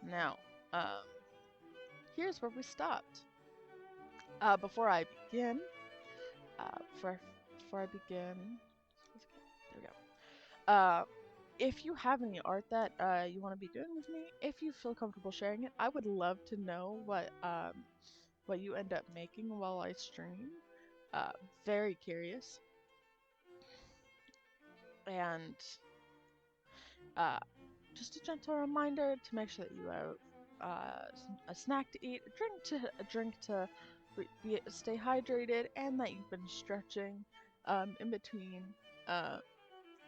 Now, um, here's where we stopped. Before I begin, before I begin, there we go. If you have any art that you want to be doing with me, if you feel comfortable sharing it, I would love to know what you end up making while I stream. Very curious. And uh, just a gentle reminder to make sure that you have a snack to eat, a drink to stay hydrated, and that you've been stretching in between. Uh,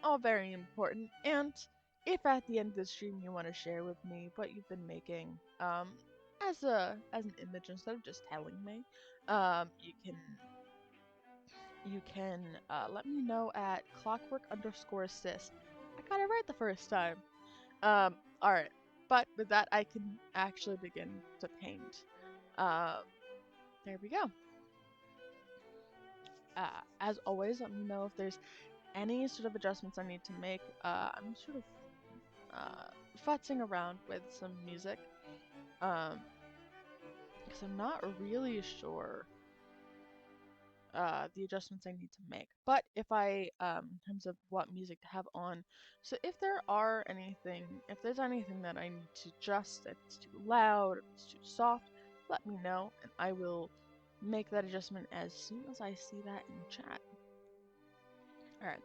all very important. And if at the end of the stream you want to share with me what you've been making, as an image instead of just telling me, you can let me know at clockwork_sis. I got it right the first time. Alright. But with that, I can actually begin to paint. There we go. As always, let me know if there's any sort of adjustments I need to make. I'm sort of futzing around with some music. Because I'm not really sure the adjustments I need to make. But if in terms of what music to have on, so if there's anything that I need to adjust, if it's too loud, if it's too soft, let me know, and I will make that adjustment as soon as I see that in chat. Alright,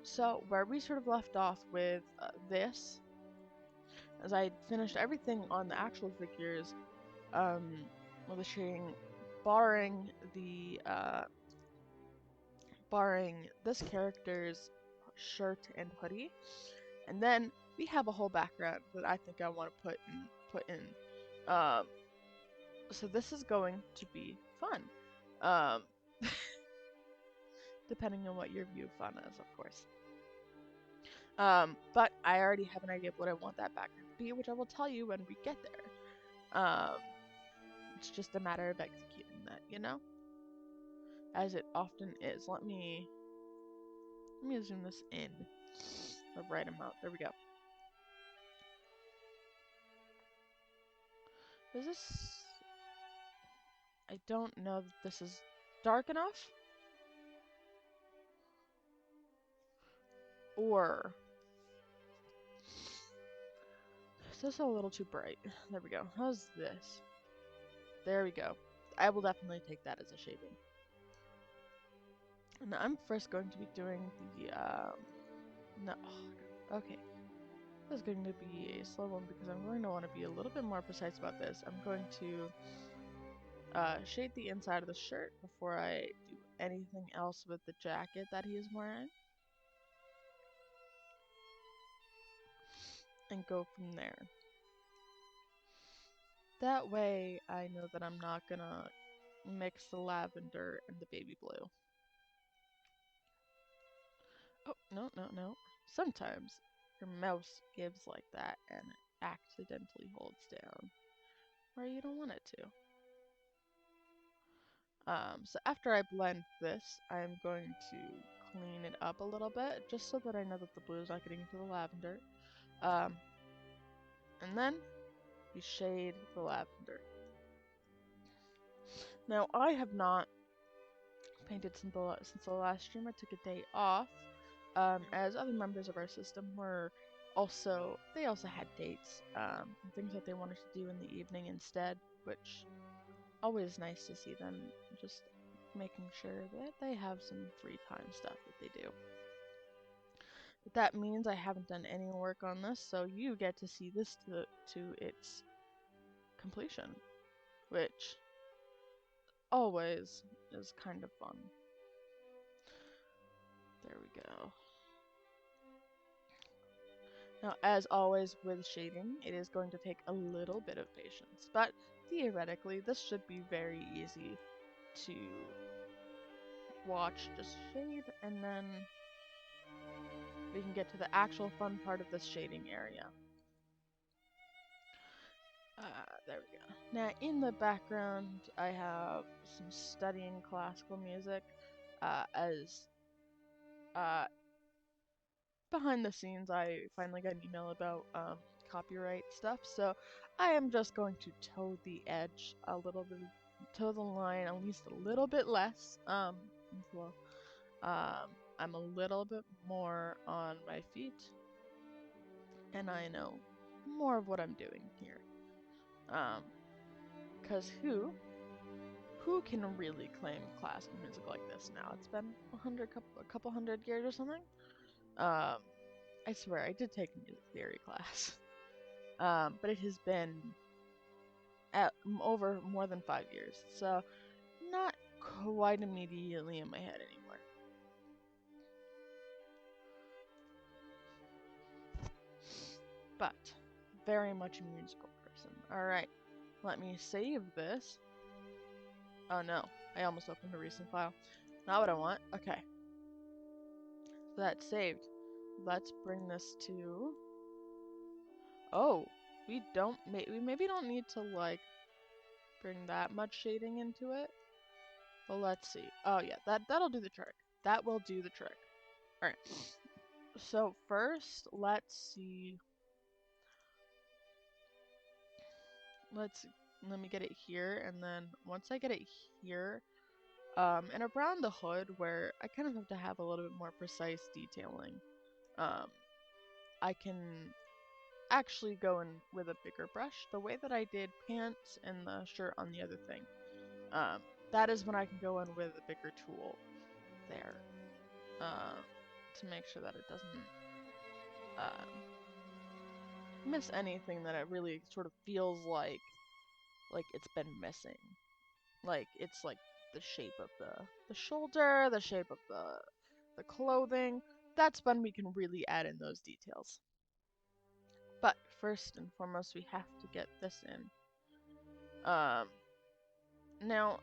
so where we sort of left off with this, as I finished everything on the actual figures, with the shading, barring this character's shirt and hoodie, and then we have a whole background that I think I want to put in. So this is going to be fun. Depending on what your view of fun is, of course. But I already have an idea of what I want that background to be, which I will tell you when we get there. It's just a matter of executing that, you know? As it often is. Let me zoom this in the right amount. There we go. Is this... I don't know that this is dark enough. Or... is this a little too bright? There we go. How's this? There we go. I will definitely take that as a shading. And I'm first going to be doing the, no, okay. This is going to be a slow one because I'm going to want to be a little bit more precise about this. I'm going to shade the inside of the shirt before I do anything else with the jacket that he is wearing. And go from there. That way I know that I'm not gonna mix the lavender and the baby blue. Oh, no. Sometimes your mouse gives like that and it accidentally holds down where you don't want it to. So after I blend this, I'm going to clean it up a little bit, just so that I know that the blue is not getting into the lavender. And then we shade the lavender. Now, I have not painted since the last stream. I took a day off, as other members of our system were they also had dates, things that they wanted to do in the evening instead, which always nice to see them just making sure that they have some free time stuff that they do. But that means I haven't done any work on this, so you get to see this to its completion, which always is kind of fun. There we go. Now, as always with shading, it is going to take a little bit of patience, but theoretically, this should be very easy to watch. Just shade, and then we can get to the actual fun part of this shading area. There we go. Now, in the background, I have some studying classical music, behind the scenes, I finally got an email about copyright stuff, so I am just going to toe the edge a little bit, toe the line at least a little bit less. Well, I'm a little bit more on my feet, and I know more of what I'm doing here. Because who can really claim classical music like this now? It's been a couple hundred years or something. I swear I did take a music theory class, but it has been at over more than 5 years, so not quite immediately in my head anymore. But very much a musical person. All right, let me save this. Oh no, I almost opened a recent file. Not what I want. Okay. So that's saved. Let's bring this to... Oh, we maybe don't need to, like, bring that much shading into it. But let's see. Oh yeah, that'll do the trick. That will do the trick. Alright. So first, let's see. Let me get it here, and then once I get it here, and around the hood where I kind of have to have a little bit more precise detailing, I can actually go in with a bigger brush, the way that I did pants and the shirt on the other thing. That is when I can go in with a bigger tool there, to make sure that it doesn't miss anything that it really sort of feels like it's been missing. Like it's like the shape of the shoulder, the shape of the clothing. That's when we can really add in those details. But first and foremost, we have to get this in. Now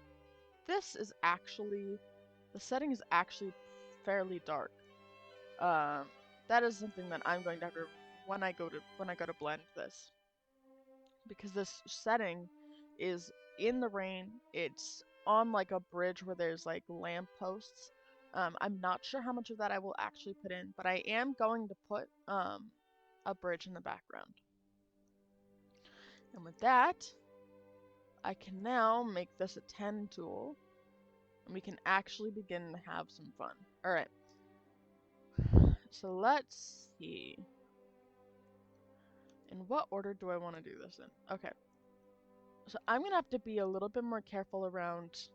this is actually, the setting is actually fairly dark. That is something that I'm going to have to when I go to blend this, because this setting is in the rain. It's on like a bridge where there's like lamp posts. I'm not sure how much of that I will actually put in, but I am going to put a bridge in the background. And with that, I can now make this a 10 tool, and we can actually begin to have some fun. Alright, so let's see. In what order do I want to do this in? Okay. So I'm going to have to be a little bit more careful around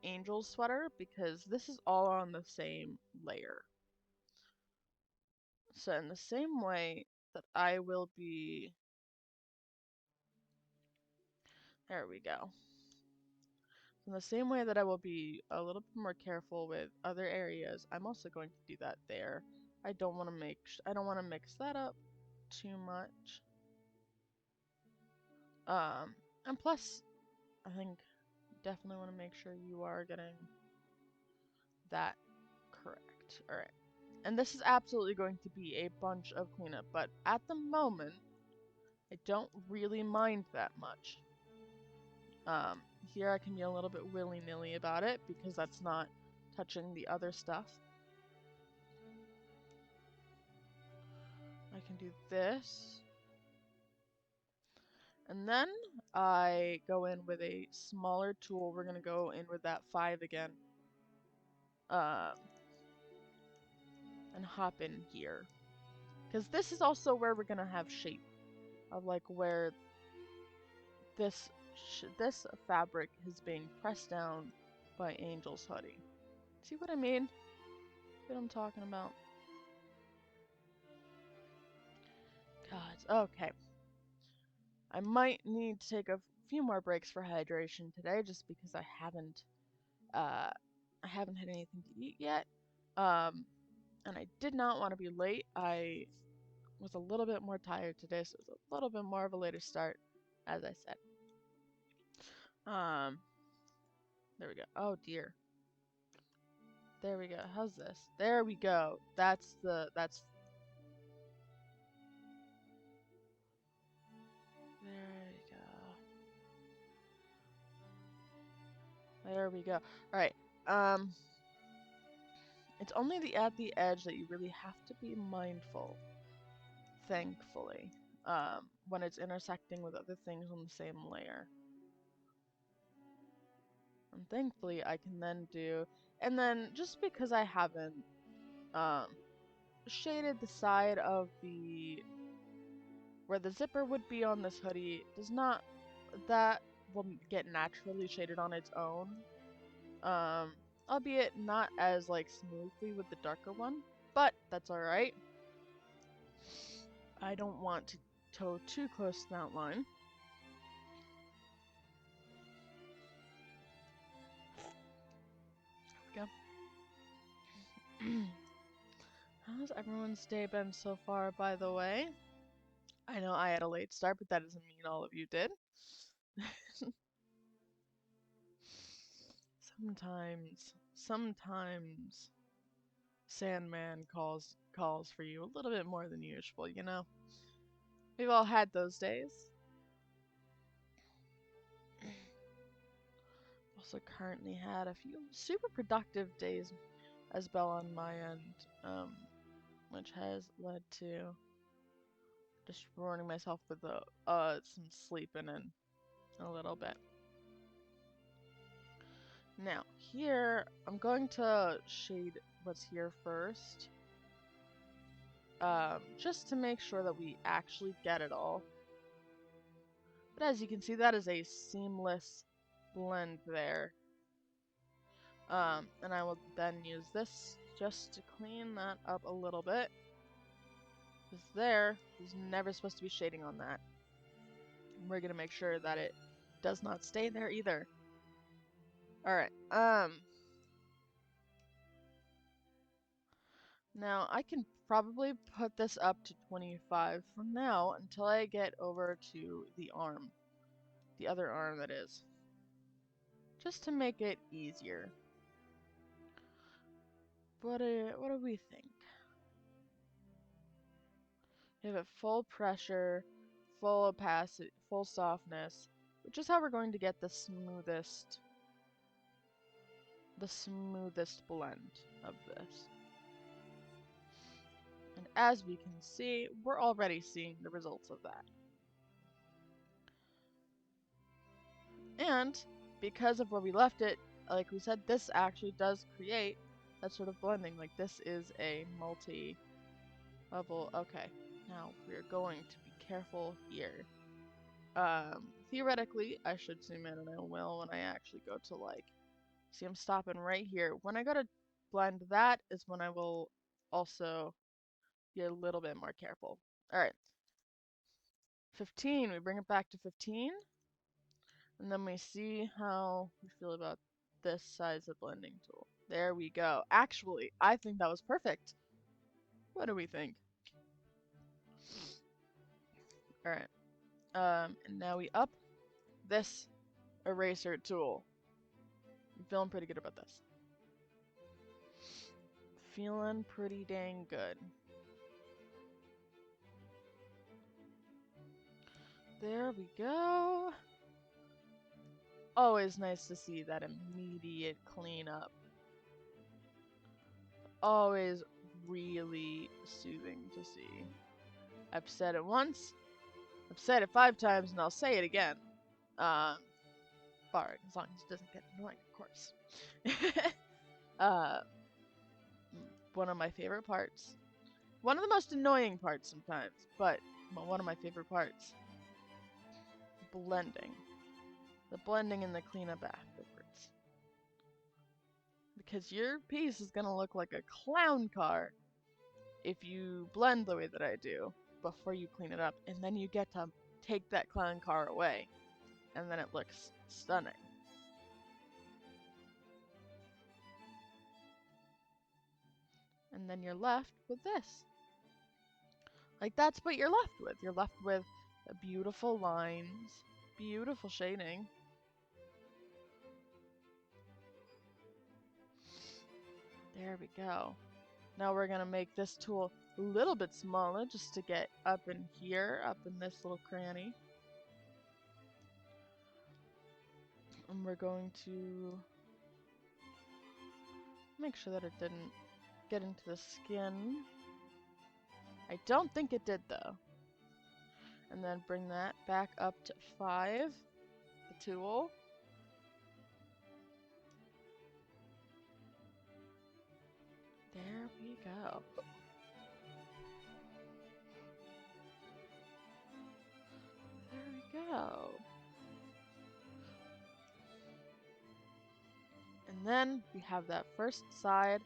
Angel's sweater, because this is all on the same layer. So in the same way that I will be... There we go. In the same way that I will be a little bit more careful with other areas, I'm also going to do that there. I don't want to mix that up too much. And plus, I think definitely want to make sure you are getting that correct. Alright. And this is absolutely going to be a bunch of cleanup, but at the moment, I don't really mind that much. Here I can be a little bit willy-nilly about it, because that's not touching the other stuff. I can do this. And then I go in with a smaller tool. We're going to go in with that 5 again. And hop in here. Because this is also where we're going to have shape. Of like where this fabric is being pressed down by Angel's hoodie. See what I mean? See what I'm talking about? God, okay. I might need to take a few more breaks for hydration today, just because I haven't had anything to eat yet. And I did not want to be late. I was a little bit more tired today, so it was a little bit more of a later start, as I said. There we go. Oh dear. There we go. How's this? There we go. That's... There we go. There we go. Alright. It's only at the edge that you really have to be mindful. Thankfully. when it's intersecting with other things on the same layer. And thankfully I can then do, and then just because I haven't shaded the side of where the zipper would be on this hoodie, that will get naturally shaded on its own. Albeit not as like smoothly with the darker one, but that's alright. I don't want to toe too close to that line. There we go. How's everyone's day been so far, by the way? I know I had a late start, but that doesn't mean all of you did. Sometimes Sandman calls for you a little bit more than usual, you know? We've all had those days. Also currently had a few super productive days as well on my end, which has led to just rewarding myself with some sleeping in a little bit. Now, here, I'm going to shade what's here first. Just to make sure that we actually get it all. But as you can see, that is a seamless blend there. And I will then use this just to clean that up a little bit. Because there's never supposed to be shading on that. And we're going to make sure that it does not stay there either. Alright, now I can probably put this up to 25 from now until I get over to the arm. The other arm, that is. Just to make it easier. What do we think? Give it full pressure, full opacity, full softness, which is how we're going to get the smoothest blend of this. And as we can see, we're already seeing the results of that. And because of where we left it, like we said, this actually does create that sort of blending. Like this is a multi-level. Okay, now we're going to be careful here. Theoretically, I should zoom in, and I will when I actually go to like. See, I'm stopping right here. When I go to blend, that is when I will also be a little bit more careful. All right, 15. We bring it back to 15. And then we see how we feel about this size of blending tool. There we go. Actually, I think that was perfect. What do we think? Alright. And now we up this eraser tool. I'm feeling pretty good about this. Feeling pretty dang good. There we go. Always nice to see that immediate cleanup. Always really soothing to see. I've said it once, I've said it 5 times, and I'll say it again. Barring, as long as it doesn't get annoying, of course. One of my favorite parts. One of the most annoying parts sometimes, but one of my favorite parts. Blending. The blending and the cleanup afterwards. Because your piece is gonna look like a clown car if you blend the way that I do before you clean it up, and then you get to take that clown car away, and then it looks stunning. And then you're left with this. Like, that's what you're left with. You're left with beautiful lines, beautiful shading. There we go. Now we're gonna make this tool a little bit smaller just to get up in here, up in this little cranny. And we're going to make sure that it didn't get into the skin. I don't think it did, though. And then bring that back up to 5, the tool. There we go. There we go. And then we have that first side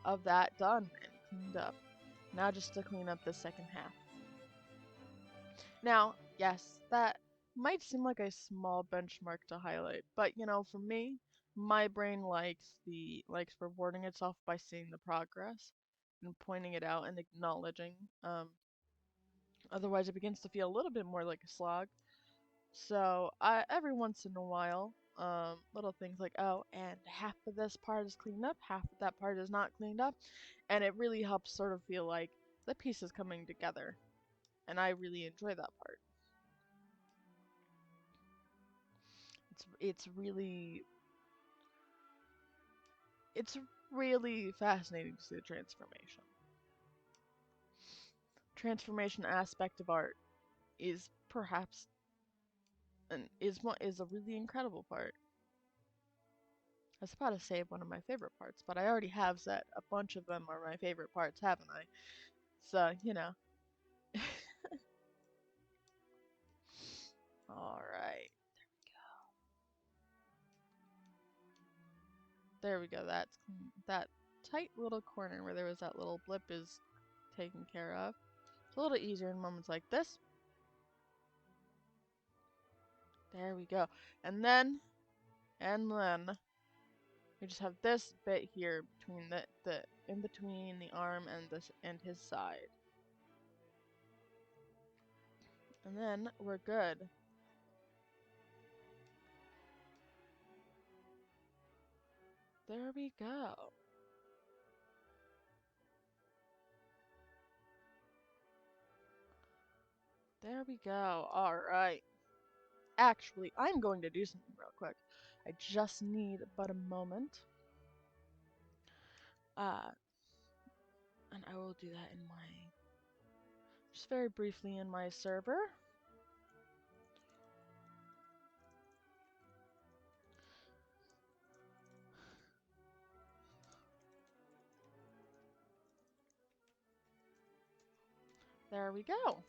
of that done and cleaned up. Now just to clean up the second half. Now, yes, that might seem like a small benchmark to highlight, but you know, for me, my brain likes rewarding itself by seeing the progress and pointing it out and acknowledging. Otherwise, it begins to feel a little bit more like a slog. So, every once in a while, little things like, oh, and half of this part is cleaned up, half of that part is not cleaned up, and it really helps sort of feel like the piece is coming together, and I really enjoy that part. It's really it's really fascinating to see the transformation aspect of art is perhaps is a really incredible part. I was about to say one of my favorite parts, but I already have said a bunch of them are my favorite parts, haven't I? So, you know. Alright. There we go. That's that tight little corner where there was that little blip is taken care of. It's a little easier in moments like this. There we go. And then we just have this bit here between the in between the arm and this and his side. And then we're good. There we go. There we go. Alright. Actually, I'm going to do something real quick. I just need but a moment. Uh, and I will do that in my, just very briefly in my server. There we go.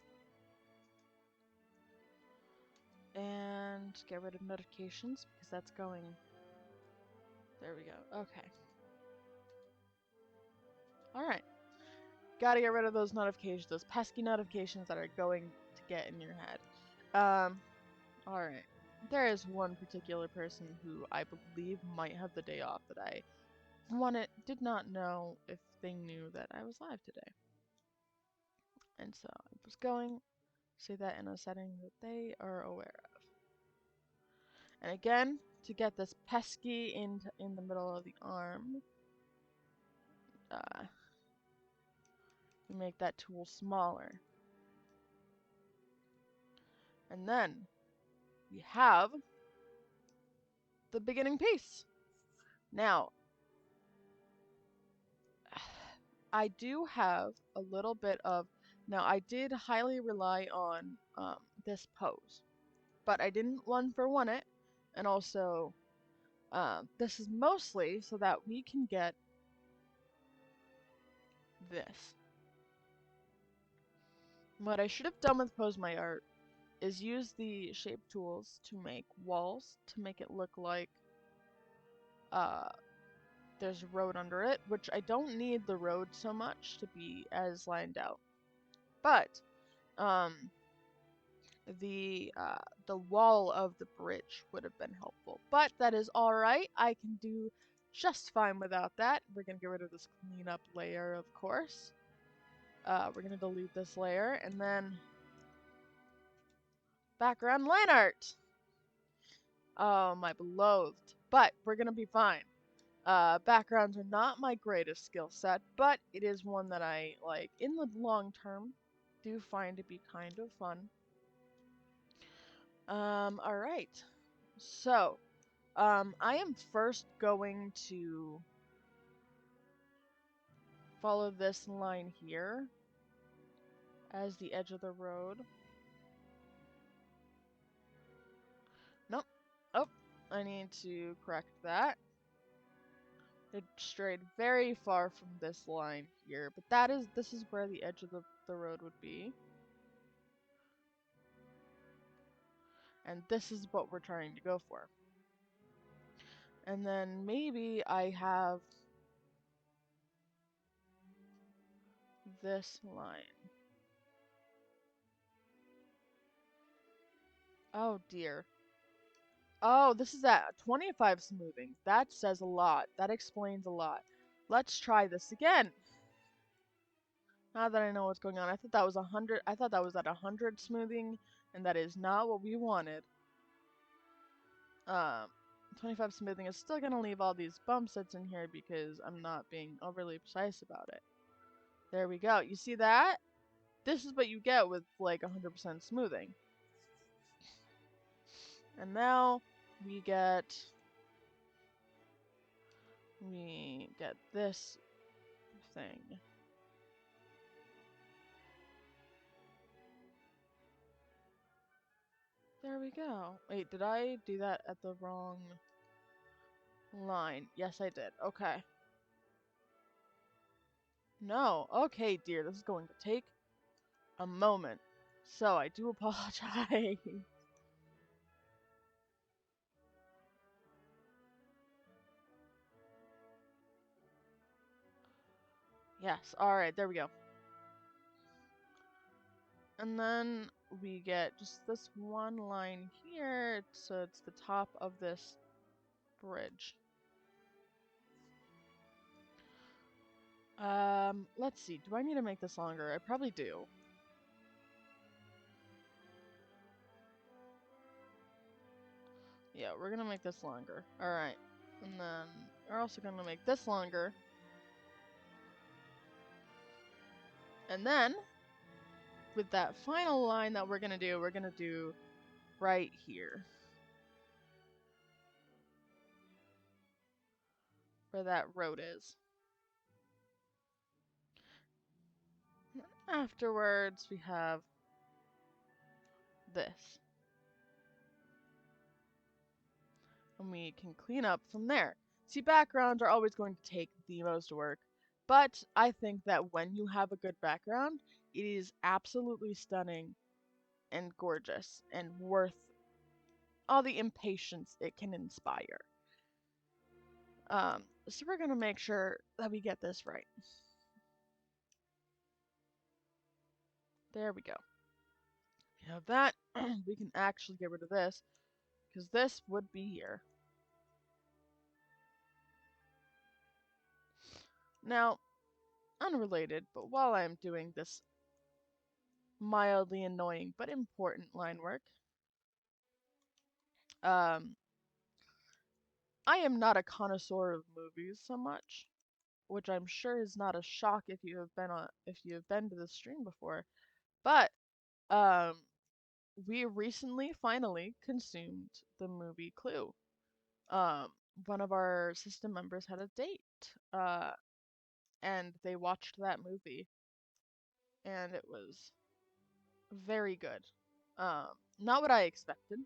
And get rid of notifications because that's going. There we go. Okay. Alright. Gotta get rid of those notifications, those pesky notifications that are going to get in your head. Alright. There is one particular person who I believe might have the day off that I did not know if they knew that I was live today. And so I was going to say that in a setting that they are aware of. And again, to get this pesky in the middle of the arm, we make that tool smaller. And then we have the beginning piece. Now, I do have a little bit of, now I did highly rely on this pose, but I didn't one for one it, and also this is mostly so that we can get this. What I should have done with Pose My Art is use the shape tools to make walls to make it look like there's a road under it, which I don't need the road so much to be as lined out. But the wall of the bridge would have been helpful. But that is alright. I can do just fine without that. We're gonna get rid of this cleanup layer, of course. We're gonna delete this layer, and then background line art. Oh, my beloved. But we're gonna be fine. Backgrounds are not my greatest skill set, but it is one that I, like, in the long term, do find to be kind of fun. Alright. So, I am first going to follow this line here as the edge of the road. I need to correct that. It strayed very far from this line here, but this is where the edge of the road would be. And this is what we're trying to go for. And then maybe I have this line. Oh dear. Oh, this is at 25 smoothing. That says a lot. That explains a lot. Let's try this again. Now that I know what's going on, I thought that was 100. I thought that was at 100 smoothing, and that is not what we wanted. 25 smoothing is still gonna leave all these bump sets in here because I'm not being overly precise about it. There we go. You see that? This is what you get with like 100% smoothing. And now we get this thing. There we go. Wait, did I do that at the wrong line? Yes, I did. Okay. No. Okay, dear. This is going to take a moment. So, I do apologize. Yes. Alright, there we go. And then we get just this one line here. So, it's the top of this bridge. Let's see. Do I need to make this longer? I probably do. Yeah, we're gonna make this longer. Alright. And then we're also gonna make this longer. And then, with that final line that we're gonna do right here. Where that road is. Afterwards, we have this. And we can clean up from there. See, backgrounds are always going to take the most work, but I think that when you have a good background, it is absolutely stunning and gorgeous and worth all the impatience it can inspire. So we're gonna make sure that we get this right. There we go. We have that. We can actually get rid of this, because this would be here. Now, unrelated, but while I'm doing this mildly annoying but important line work, I am not a connoisseur of movies so much, which I'm sure is not a shock if you have been to the stream before. But we recently finally consumed the movie Clue. Um, One of our system members had a date, and they watched that movie, and it was very good. Not what I expected.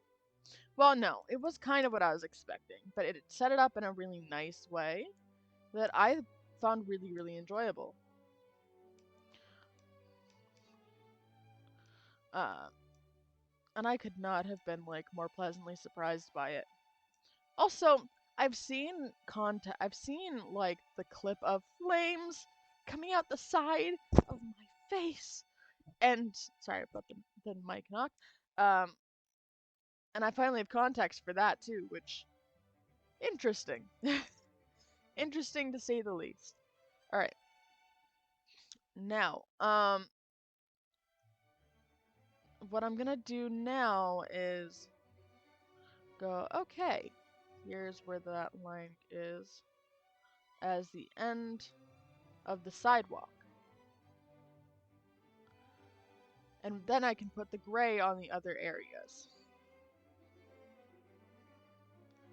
Well, no, it was kind of what I was expecting, but it set it up in a really nice way that I found really, really enjoyable. Uh, and I could not have been like more pleasantly surprised by it. Also, I've seen like the clip of flames coming out the side of my face, and sorry about the mic knock. Um, and I finally have context for that too, which interesting, interesting to say the least. All right, now, what I'm gonna do now is go. Okay, here's where that line is as the end of the sidewalk. And then I can put the gray on the other areas.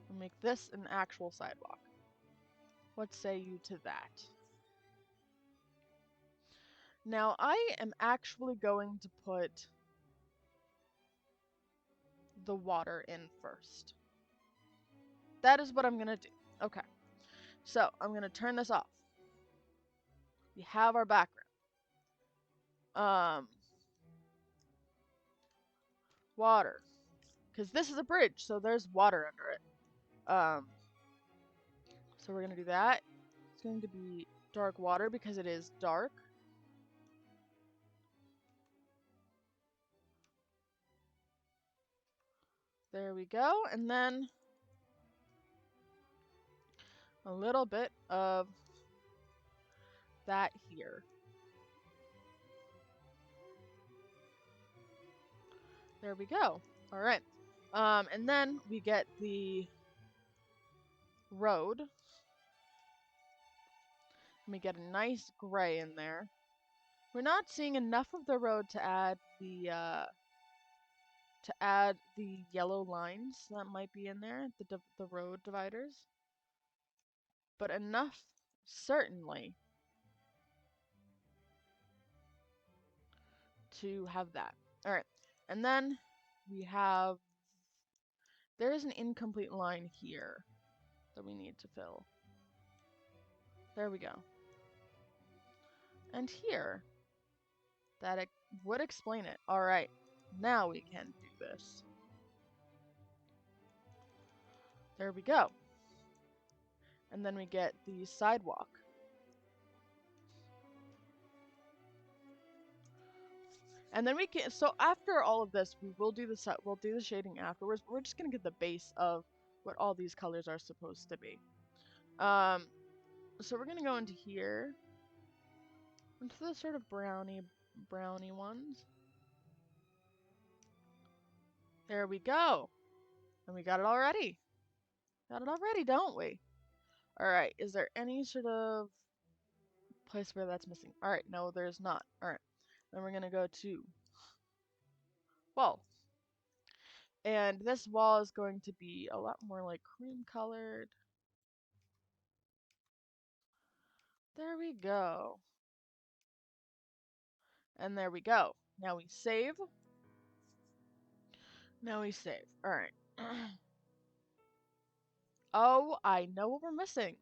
And make this an actual sidewalk. What say you to that? Now I am actually going to put the water in first. that is what I'm gonna do. Okay, so I'm gonna turn this off. We have our background. Water, because this is a bridge, so there's water under it. So we're gonna do that. It's going to be dark water because it is dark. There we go, and then a little bit of that here. There we go. All right. And then we get the road. And we get a nice gray in there. We're not seeing enough of the road to add the yellow lines that might be in there, the road dividers, but enough certainly to have that. All right, and then we have there is an incomplete line here that we need to fill. There we go. And here, that it would explain it. All right, now we can do this. There we go. And then we get the sidewalk. And then we can, so after all of this, we'll do the shading afterwards. But we're just gonna get the base of what all these colors are supposed to be. So we're gonna go into here, into the sort of brownie ones. There we go. And we got it already. Got it already, don't we? All right. Is there any sort of place where that's missing? All right. No, there's not. All right. Then we're gonna go to wall. And this wall is going to be a lot more like cream colored. There we go. And there we go. Now we save. Now we save. Alright. Oh, I know what we're missing.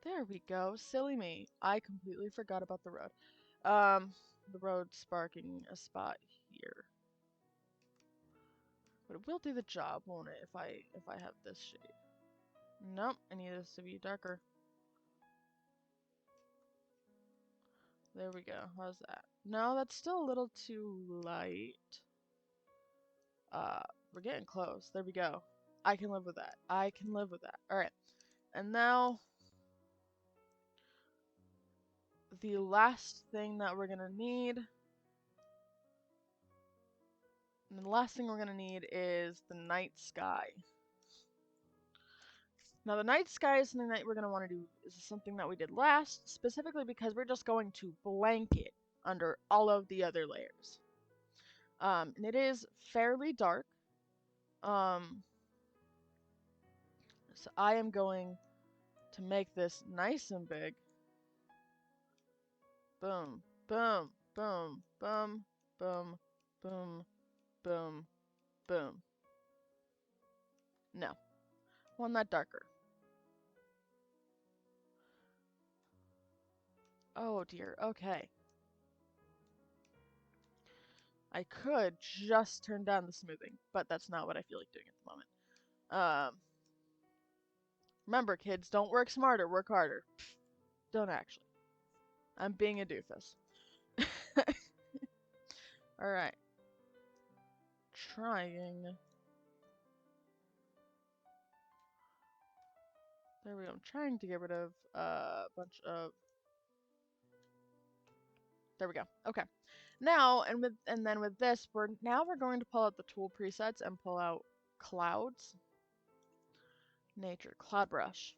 There we go. Silly me. I completely forgot about the road. The road sparking a spot here. But it will do the job, won't it, if I have this shade. Nope, I need this to be darker. There we go. How's that? No, that's still a little too light. We're getting close. There we go. I can live with that. I can live with that. Alright. And now, the last thing that we're gonna need. And the last thing we're gonna need is the night sky. Now, the night sky is something that we're gonna want to do. This is something that we did last, specifically because we're just going to blanket under all of the other layers. And it is fairly dark. So I am going to make this nice and big. Boom, boom, boom, boom, boom, boom, boom, boom. No, one that darker. Oh dear, okay. I could just turn down the smoothing, but that's not what I feel like doing at the moment. Remember, kids, don't work smarter, work harder. Don't actually. I'm being a doofus. Alright. Trying. There we go. I'm trying to get rid of a bunch of. There we go. Okay. Now, and then with this, we're going to pull out the tool presets and pull out clouds. Nature, cloud brush.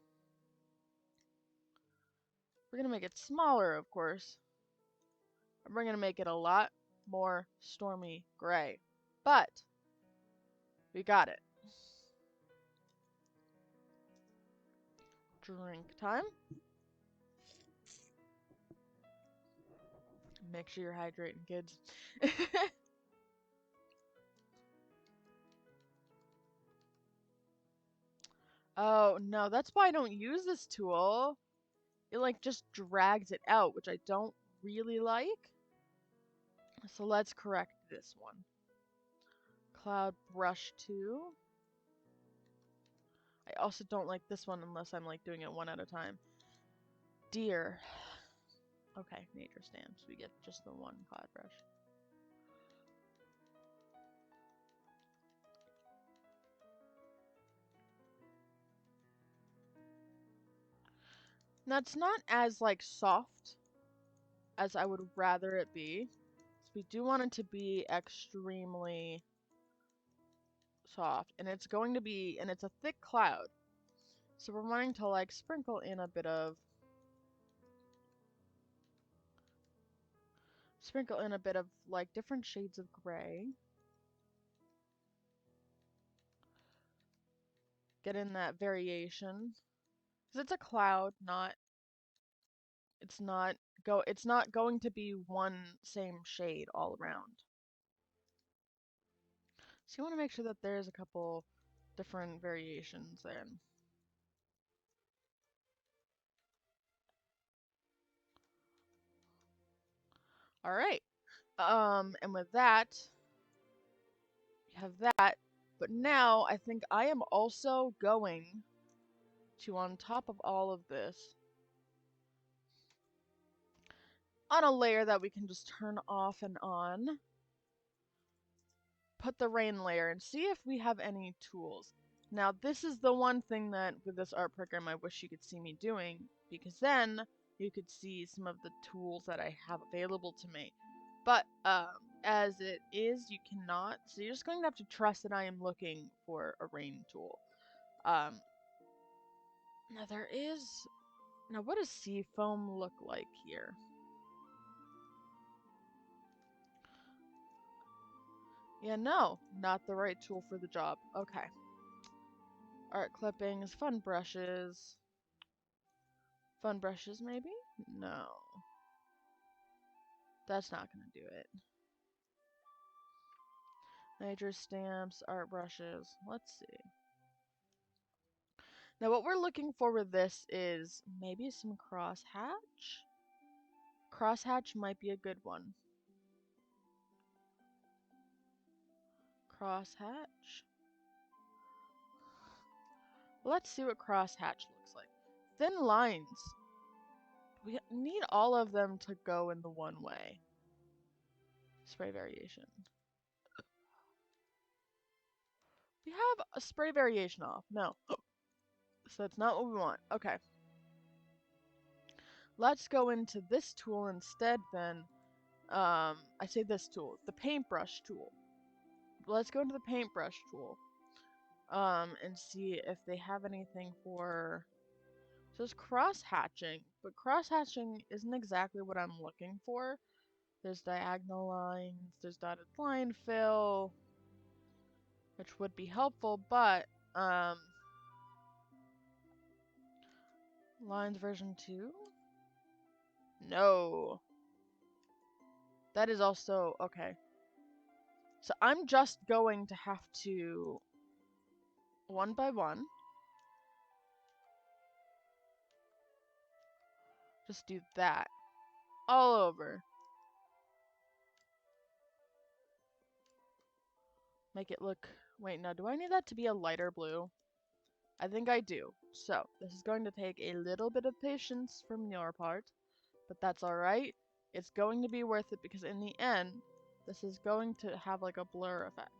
We're gonna make it smaller, of course. And we're gonna make it a lot more stormy gray. But we got it. Drink time. Make sure you're hydrating, kids. Oh, no, that's why I don't use this tool. It, like, just drags it out, which I don't really like. So let's correct this one. Cloud brush 2. I also don't like this one unless I'm, like, doing it one at a time. Deer. Okay, nature stamps. We get just the one cloud brush. Now, it's not as, like, soft as I would rather it be. So we do want it to be extremely soft. And it's going to be, and it's a thick cloud. So we're wanting to, like, sprinkle in a bit of like different shades of gray. Get in that variation. Because it's a cloud, it's not going to be one same shade all around. So you want to make sure that there's a couple different variations then. Alright. And with that, you have that. But now I think I am also going to, on top of all of this, on a layer that we can just turn off and on, put the rain layer and see if we have any tools. Now, this is the one thing that with this art program I wish you could see me doing, because then you could see some of the tools that I have available to me. But as it is, you cannot. So you're just going to have to trust that I am looking for a rain tool. Now there is. Now, what does sea foam look like here? Yeah, no, not the right tool for the job. Okay. Art clippings, fun brushes. Fun brushes, maybe? No. That's not gonna do it. Nature stamps, art brushes. Let's see. Now what we're looking for with this is maybe some crosshatch? Crosshatch might be a good one. Crosshatch? Let's see what crosshatch looks like. Thin lines. We need all of them to go in the one way. Spray variation. We have a spray variation off. No. So that's not what we want. Okay. Let's go into this tool instead then. I say this tool, the paintbrush tool. Let's go into the paintbrush tool. And see if they have anything for. So it's cross-hatching, but cross-hatching isn't exactly what I'm looking for. There's diagonal lines, there's dotted line fill, which would be helpful, but lines version 2? No. That is also okay. So I'm just going to have to one by one just do that all over. Make it look. Wait, now do I need that to be a lighter blue? I think I do. So, this is going to take a little bit of patience from your part, but that's alright. It's going to be worth it because in the end, this is going to have like a blur effect.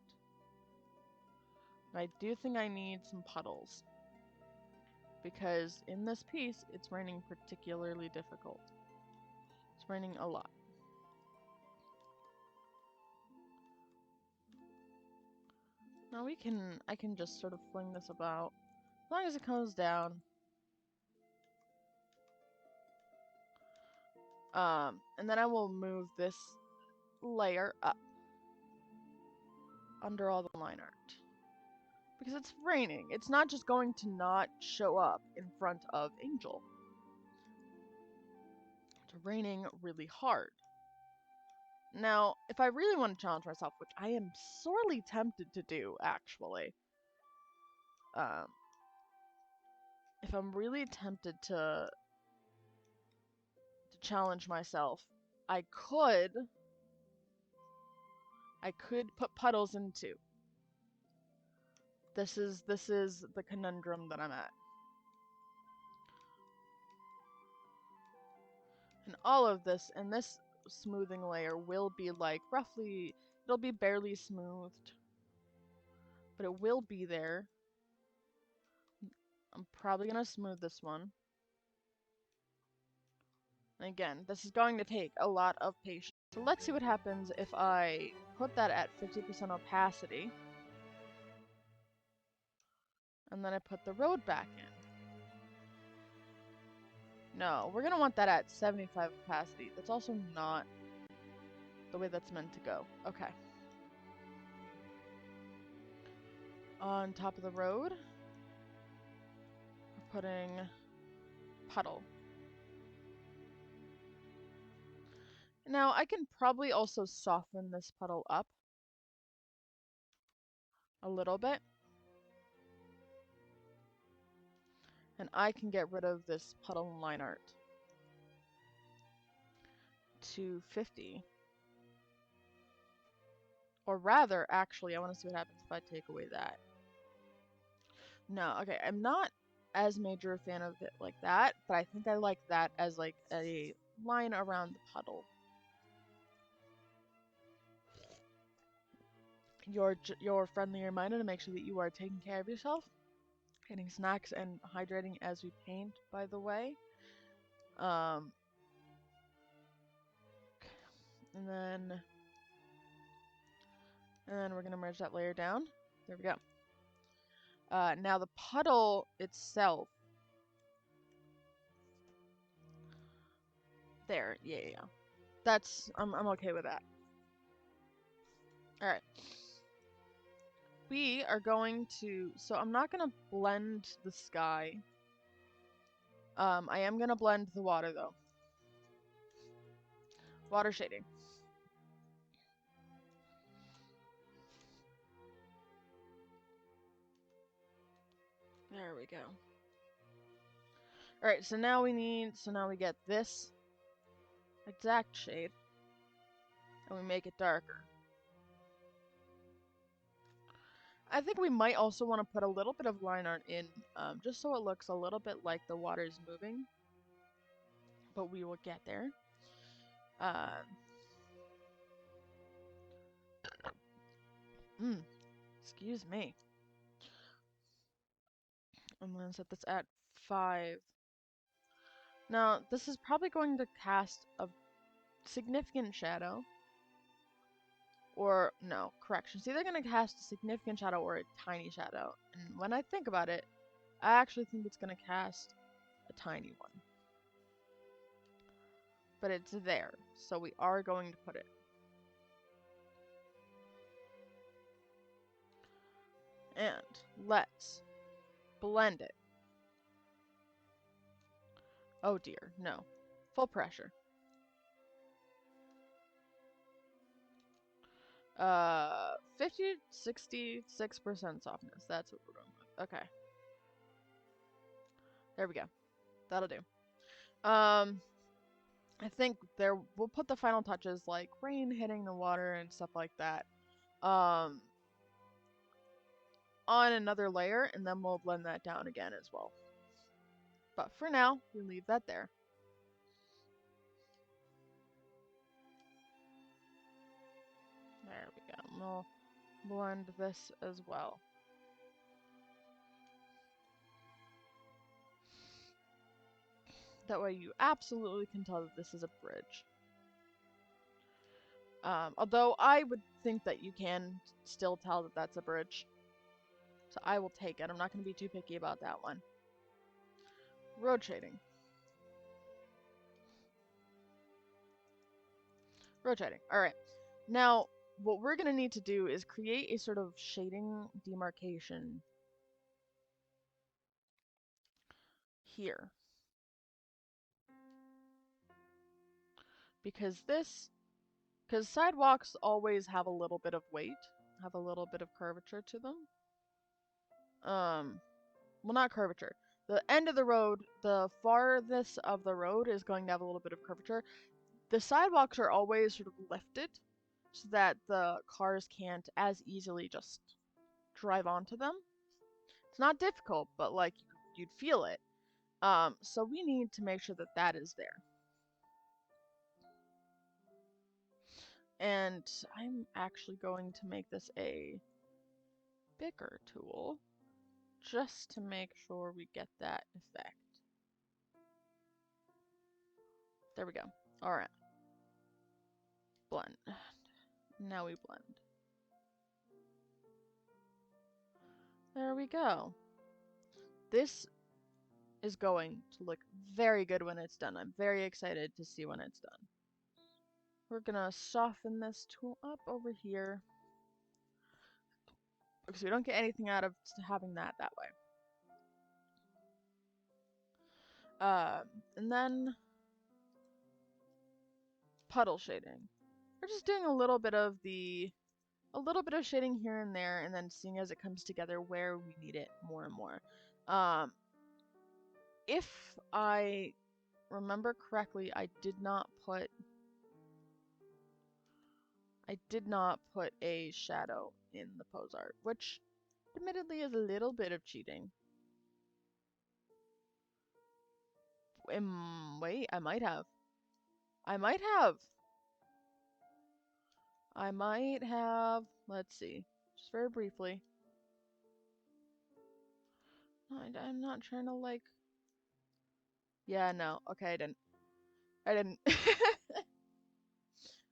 And I do think I need some puddles, because in this piece, it's raining particularly difficult. It's raining a lot. Now I can just sort of fling this about, as long as it comes down. And then I will move this layer up under all the line art. Because it's raining. It's not just going to not show up in front of Angel. It's raining really hard. Now, if I really want to challenge myself, which I am sorely tempted to do, actually, if I'm really tempted to challenge myself, I could put puddles into. This is the conundrum that I'm at. And all of this, and this smoothing layer will be like roughly, it'll be barely smoothed, but it will be there. I'm probably gonna smooth this one. And again, this is going to take a lot of patience. So let's see what happens if I put that at 50% opacity. And then I put the road back in. No, we're gonna want that at 75 opacity. That's also not the way that's meant to go. Okay. On top of the road, we're putting puddle. Now, I can probably also soften this puddle up a little bit. And I can get rid of this puddle line art to 50. Or rather, actually, I want to see what happens if I take away that. No, okay, I'm not as major a fan of it like that, but I think I like that as like a line around the puddle. You're friendly reminder to make sure that you are taking care of yourself, getting snacks and hydrating as we paint, by the way. And then we're gonna merge that layer down. There we go. Now the puddle itself. There, yeah. That's I'm okay with that. All right. We are going to, so I'm not gonna blend the sky. I am gonna blend the water though. Water shading. There we go. Alright, so now we get this exact shade. And we make it darker. I think we might also want to put a little bit of line art in, just so it looks a little bit like the water is moving. But we will get there. Excuse me. I'm going to set this at 5. Now, this is probably going to cast a significant shadow. Or, no, correction. It's either going to cast a significant shadow or a tiny shadow. And when I think about it, I actually think it's going to cast a tiny one. But it's there, so we are going to put it. And let's blend it. Oh dear, no. Full pressure. 66% softness. That's what we're going with. Okay. There we go. That'll do. I think we'll put the final touches like rain hitting the water and stuff like that. On another layer, and then we'll blend that down again as well. But for now, we leave that there. There we go. And we'll blend this as well. That way you absolutely can tell that this is a bridge. Although I would think that you can still tell that that's a bridge. So I will take it. I'm not going to be too picky about that one. Road shading. Road shading. Alright. Now, what we're going to need to do is create a sort of shading demarcation here. Because sidewalks always have a little bit of weight, have a little bit of curvature to them. Well, not curvature. the end of the road, the farthest of the road is going to have a little bit of curvature. The sidewalks are always sort of lifted so that the cars can't as easily just drive onto them. It's not difficult, but like you'd feel it. So we need to make sure that that is there. And I'm actually going to make this a bigger tool just to make sure we get that effect. There we go. Alright. Blend. Now we blend. There we go. This is going to look very good when it's done. I'm very excited to see when it's done. We're gonna soften this tool up over here because we don't get anything out of having that way. And then puddle shading. We're just doing a little bit of shading here and there, and then seeing as it comes together where we need it more and more. If I remember correctly, I did not put a shadow in the pose art, which admittedly is a little bit of cheating. Wait, I might have. Let's see, just very briefly. I'm not trying to like. Yeah, no. Okay, I didn't.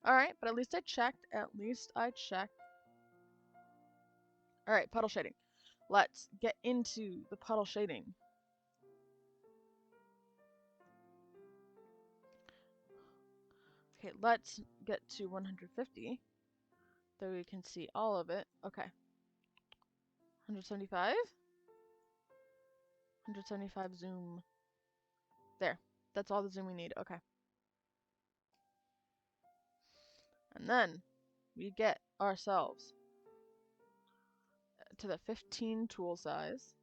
Alright, but at least I checked. Alright, puddle shading. Let's get into the puddle shading. Okay, let's get to 150. So we can see all of it. Okay. 175. 175 zoom. There. That's all the zoom we need. Okay. And then we get ourselves to the 15 tool size.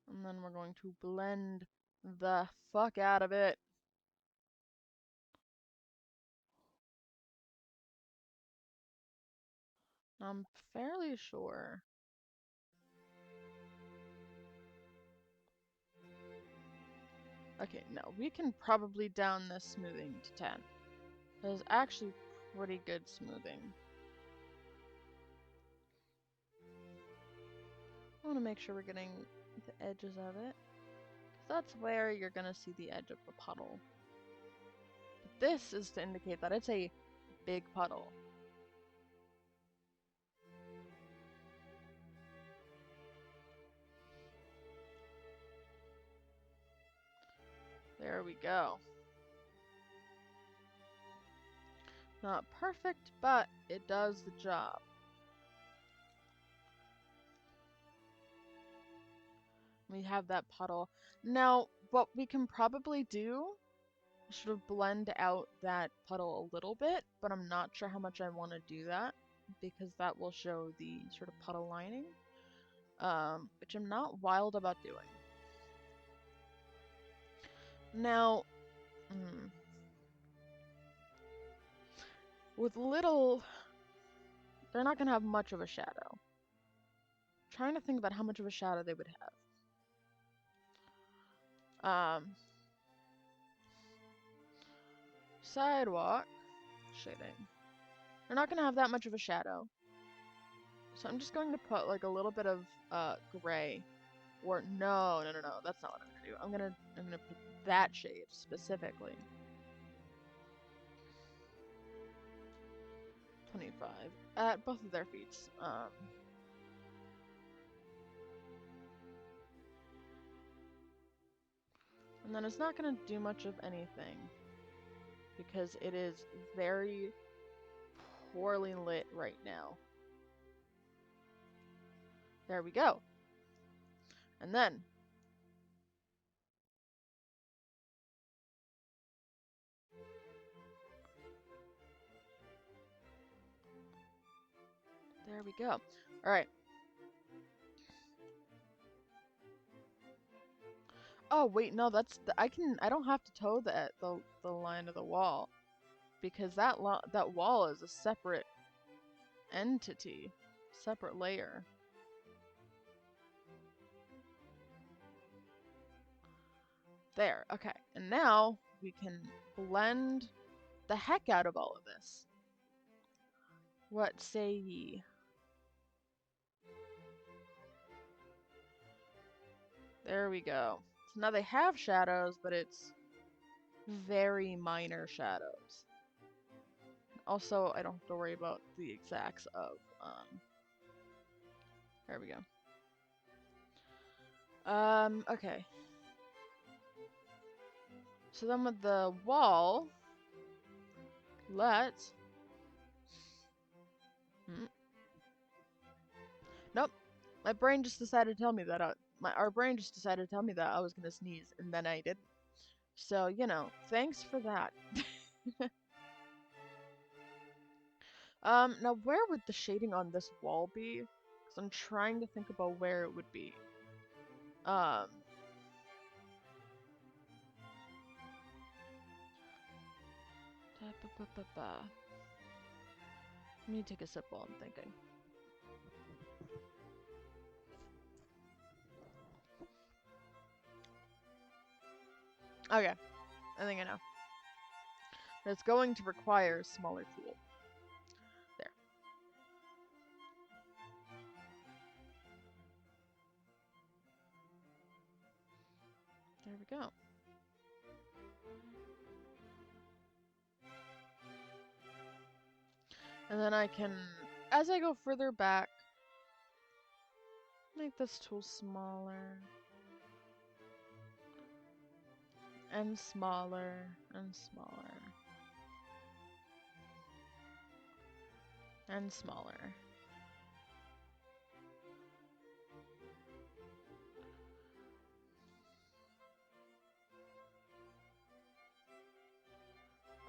And then we're going to blend the fuck out of it. I'm fairly sure. Okay, no, we can probably down this smoothing to 10. That is actually pretty good smoothing. I want to make sure we're getting the edges of it, because that's where you're going to see the edge of the puddle. But this is to indicate that it's a big puddle. There we go. Not perfect, but it does the job. We have that puddle. Now, what we can probably do is sort of blend out that puddle a little bit, but I'm not sure how much I want to do that, because that will show the sort of puddle lining, which I'm not wild about doing. Now, with little, they're not going to have much of a shadow. I'm trying to think about how much of a shadow they would have. Sidewalk shading. They're not going to have that much of a shadow. So I'm just going to put like a little bit of gray. Or no, that's not what I'm gonna do. I'm gonna put that shade specifically. 25 at both of their feet. And then it's not gonna do much of anything because it is very poorly lit right now. There we go. And then There we go. Alright. Oh, wait, no, that's... I don't have to toe the line of the wall. Because that wall is a separate entity. Separate layer. There, okay. And now we can blend the heck out of all of this. What say ye? There we go. So now they have shadows, but it's very minor shadows. Also, I don't have to worry about the exacts of, there we go. Okay. So then with the wall, let's... Nope. My brain just decided to tell me that, our brain just decided to tell me that I was gonna sneeze, and then I didn't. So, you know, thanks for that. Now where would the shading on this wall be? Because I'm trying to think about where it would be. Let me take a sip while I'm thinking. Okay, I think I know. It's going to require a smaller tool. There. There we go. And then I can, as I go further back, make this tool smaller. And smaller. And smaller. And smaller.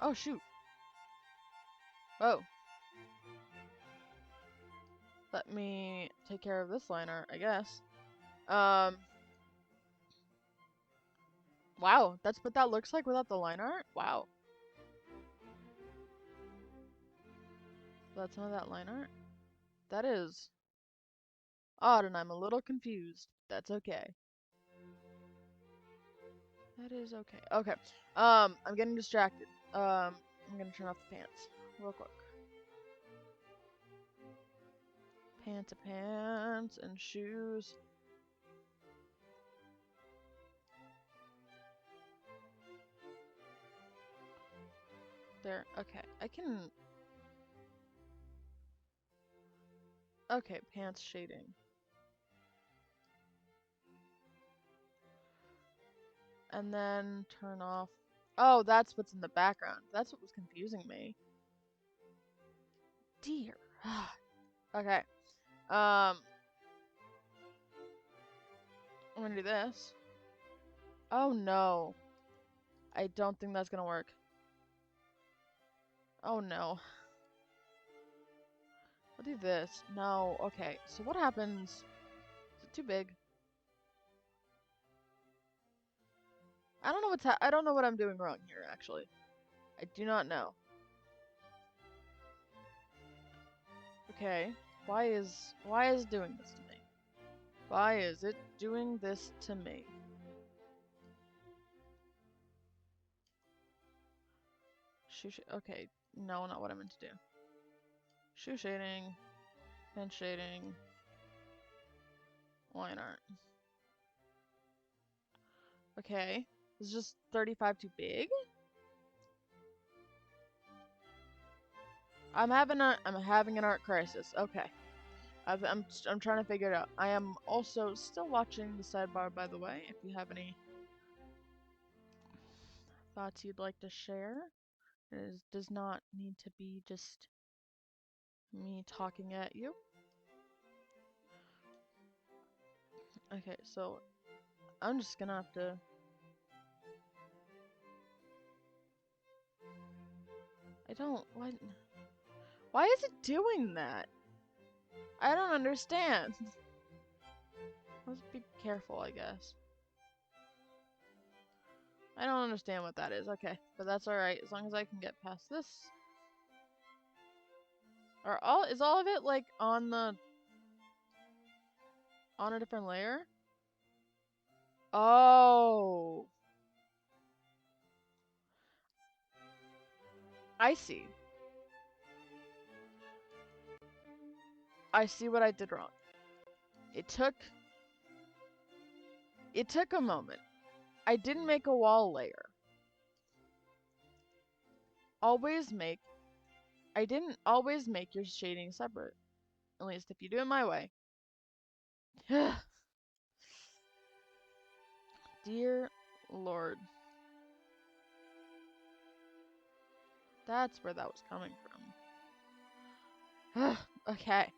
Oh, shoot. Oh. Let me take care of this line art, I guess. Wow, that's what that looks like without the line art? Wow. That's not that line art? That is odd, and I'm a little confused. That's okay. That is okay. Okay. I'm getting distracted. I'm gonna turn off the pants real quick. Pants and shoes. There. Okay. I can... Okay, pants shading. And then turn off... Oh, that's what's in the background. That's what was confusing me. Dear. Okay. I'm gonna do this. Oh no. I don't think that's gonna work. Oh no. I'll do this. No. Okay. So what happens? Is it too big? I don't know I don't know what I'm doing wrong here, actually. I do not know. Okay. Why is it doing this to me? Why is it doing this to me? Okay. No, not what I meant to do. Shoe shading. Pen shading. Line art. Okay. Is just 35 too big? I'm having an art crisis. Okay. I'm trying to figure it out. I am also still watching the sidebar, by the way, if you have any thoughts you'd like to share. It does not need to be just me talking at you. Okay, so I'm just gonna have to... Why is it doing that? I don't understand. Let's be careful, I guess. I don't understand what that is. Okay, but that's alright, as long as I can get past this. Is all of it, like, on a different layer? Oh. I see. I see what I did wrong. It took a moment. I didn't make a wall layer. I didn't always make your shading separate. At least if you do it my way. Dear Lord. That's where that was coming from. Okay.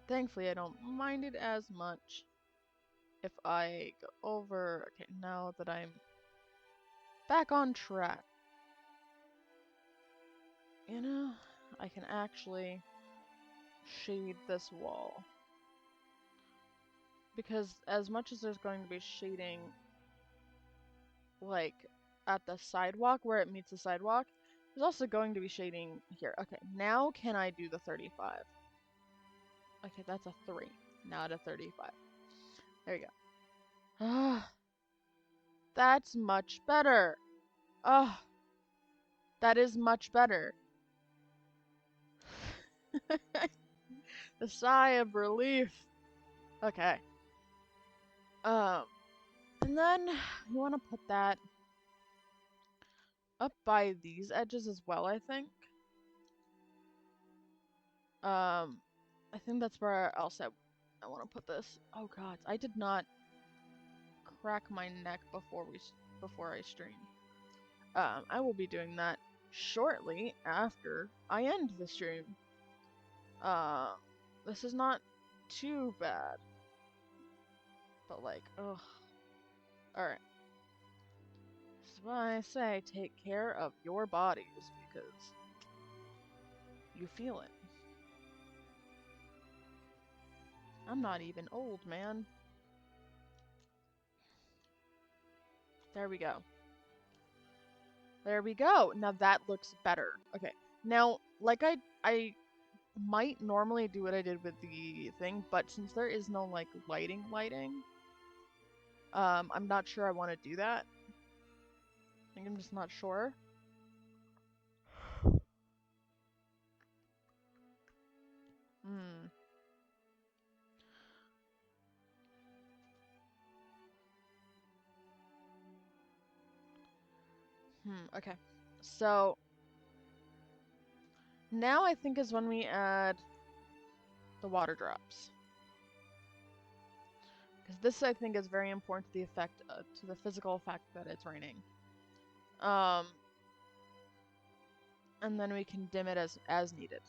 Thankfully, I don't mind it as much if I go over. Okay, now that I'm back on track. You know, I can actually shade this wall. Because as much as there's going to be shading, like, at the sidewalk, where it meets the sidewalk, there's also going to be shading here. Okay, now can I do the 35? Okay, that's a 3, not a 35. There you go. Ah, that's much better. Oh, that is much better. The sigh of relief. Okay. And then you want to put that up by these edges as well, I think. I think that's where else I want to put this. Oh god, I did not crack my neck before I stream. I will be doing that shortly after I end the stream. This is not too bad. But like, ugh. Alright. This is why I say take care of your bodies, because you feel it. I'm not even old, man. There we go. There we go. Now that looks better. Okay. Now, like I might normally do what I did with the thing, but since there is no like lighting, I'm not sure I want to do that. I think I'm just not sure. Hmm. Okay. So now I think is when we add the water drops. Because this I think is very important to the effect, to the physical effect that it's raining. And then we can dim it as needed.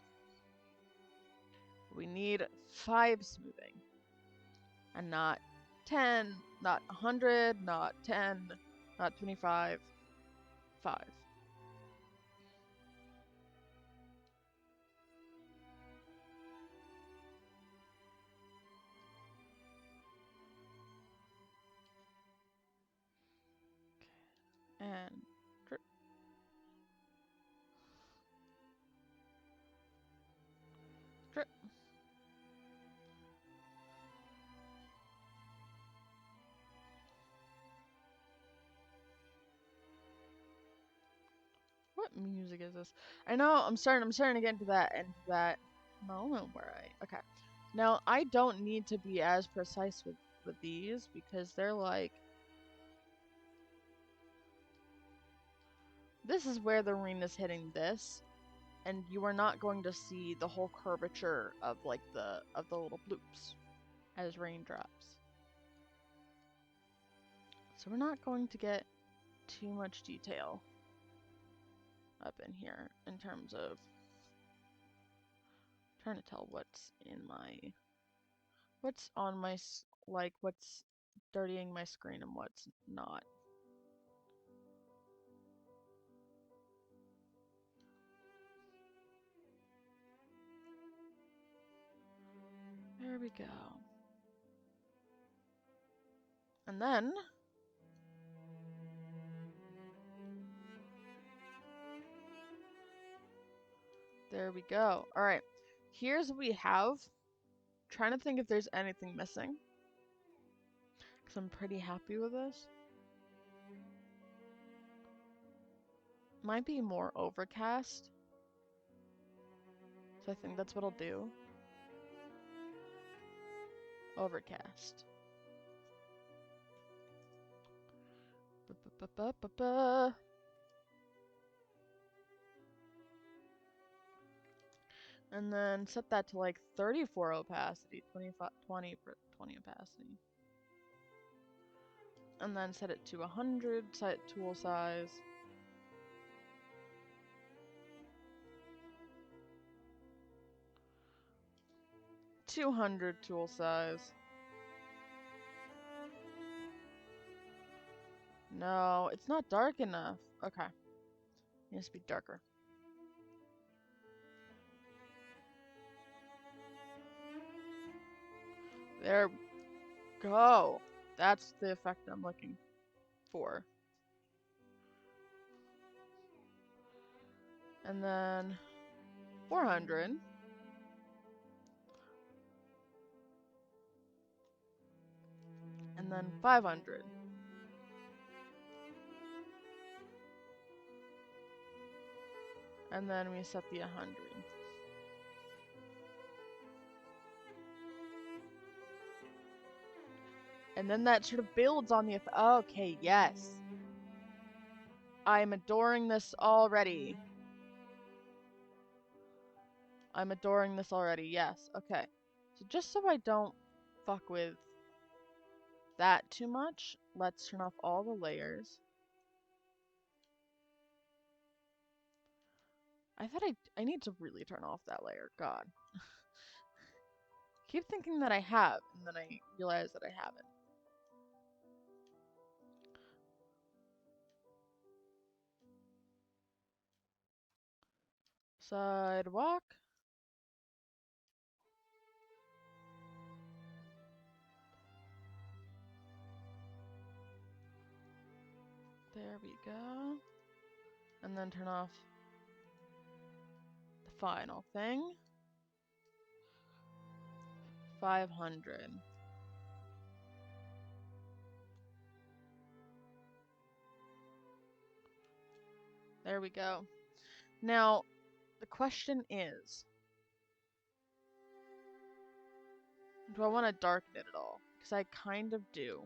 We need 5 smoothing. And not 10, not 100, not 10, not 25, 5. And drip. Drip. What music is this? I know I'm starting to get into that moment where okay. Now I don't need to be as precise with these because they're like, this is where the rain is hitting this, and you are not going to see the whole curvature of like the little bloops as raindrops. So we're not going to get too much detail up in here in terms of trying to tell what's on my, like, what's dirtying my screen and what's not. we go. And then there we go. All right. Here's what we have. Trying to think if there's anything missing. Because I'm pretty happy with this. Might be more overcast. So I think that's what I'll do. Overcast. Ba-ba-ba-ba-ba. And then set that to like 34 opacity, 25, 20 for 20 opacity. And then set it to 100, set tool size. $200 tool size. No, it's not dark enough. Okay. It needs to be darker. There we go. That's the effect I'm looking for. And then 400. And then 500. And then we set the 100. And then that sort of builds on the effect. Okay, yes. I'm adoring this already. I'm adoring this already, yes. Okay. So just so I don't fuck with that too much, let's turn off all the layers. I thought I need to really turn off that layer. God. Keep thinking that I have, and then I realize that I haven't. Sidewalk. There we go. And then turn off the final thing. 500. There we go. Now, the question is, do I want to darken it at all? Because I kind of do.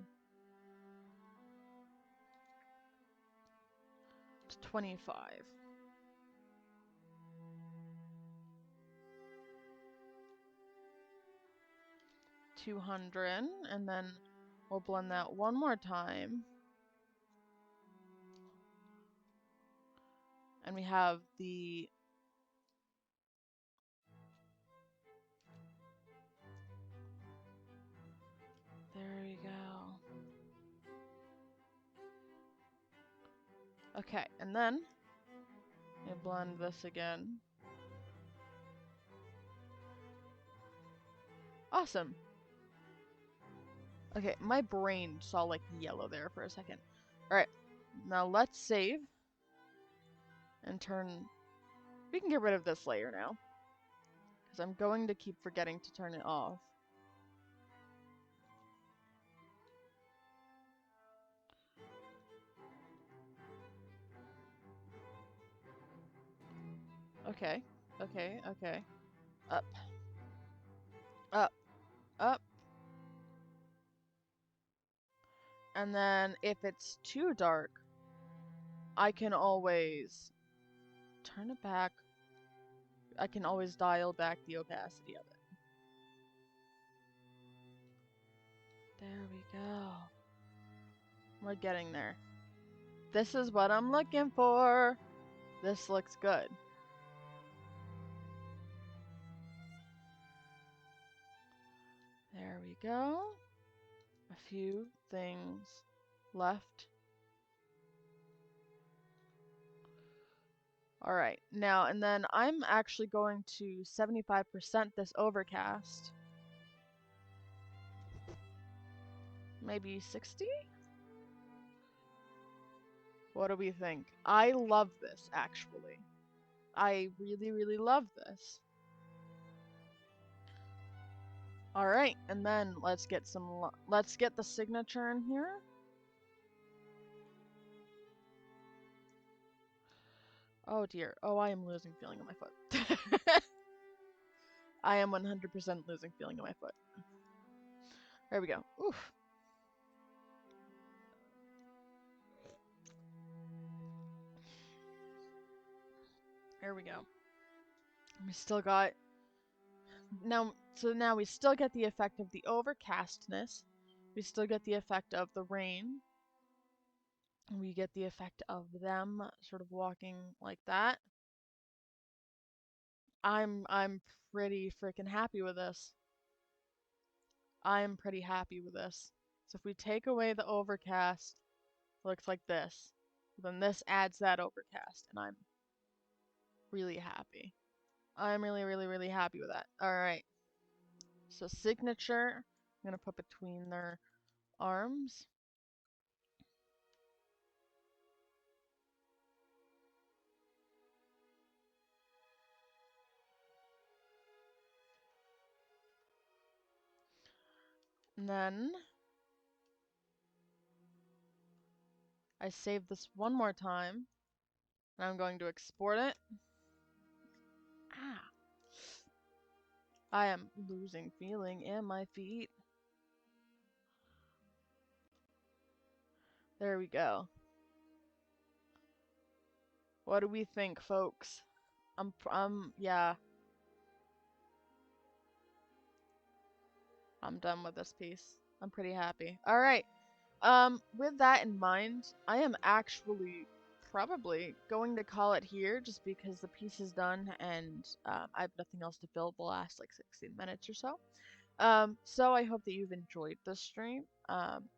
It's 25. 200, and then we'll blend that one more time. And we have the there we go. Okay, and then we blend this again. Awesome. Okay, my brain saw like yellow there for a second. Alright, now let's save. And turn... We can get rid of this layer now. Because I'm going to keep forgetting to turn it off. Okay, okay, okay. Up. Up. Up. And then if it's too dark, I can always turn it back. I can always dial back the opacity of it. There we go. We're getting there. This is what I'm looking for. This looks good. There we go. A few things left. Alright, now, and then I'm actually going to 75% this overcast. Maybe 60? What do we think? I love this, actually. I really, really love this. Alright, and then let's get the signature in here. Oh dear. Oh, I am losing feeling in my foot. I am 100% losing feeling in my foot. There we go. Oof. There we go. We still got now we still get the effect of the overcastness. We still get the effect of the rain. We get the effect of them sort of walking like that. I'm pretty freaking happy with this. I'm pretty happy with this. So if we take away the overcast, it looks like this. Then this adds that overcast, and I'm really happy. I'm really, really, really happy with that. Alright. So signature, I'm going to put between their arms. And then I save this one more time. And I'm going to export it. Ah. I am losing feeling in my feet. There we go. What do we think, folks? Yeah. I'm done with this piece. I'm pretty happy. Alright. With that in mind, I am actually probably going to call it here just because the piece is done and I have nothing else to fill the last like 16 minutes or so. So I hope that you've enjoyed this stream.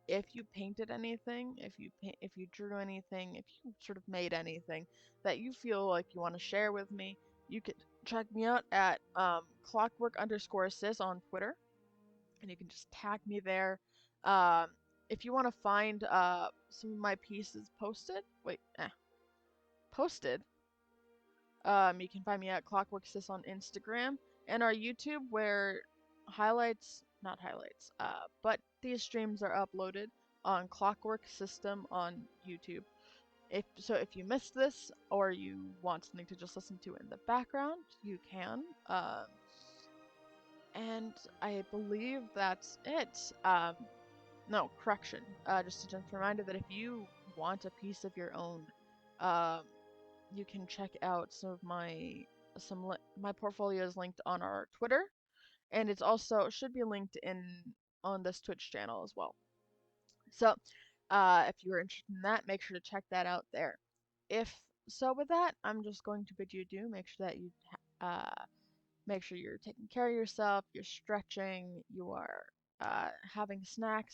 If you painted anything, if you drew anything, if you sort of made anything that you feel like you want to share with me, you could check me out at clockwork_sis on Twitter, and you can just tag me there. Um, if you want to find some of my pieces posted, you can find me at clockworksis on Instagram and our YouTube, where not highlights, but these streams are uploaded on Clockwork System on YouTube. If you missed this or you want something to just listen to in the background, you can. And I believe that's it. No, correction. Just a gentle reminder that if you want a piece of your own, um, you can check out my portfolio is linked on our Twitter, and it's also should be linked on this Twitch channel as well. So, if you are interested in that, make sure to check that out there. If so, with that, I'm just going to bid you adieu. Make sure you're taking care of yourself, you're stretching, you are having snacks,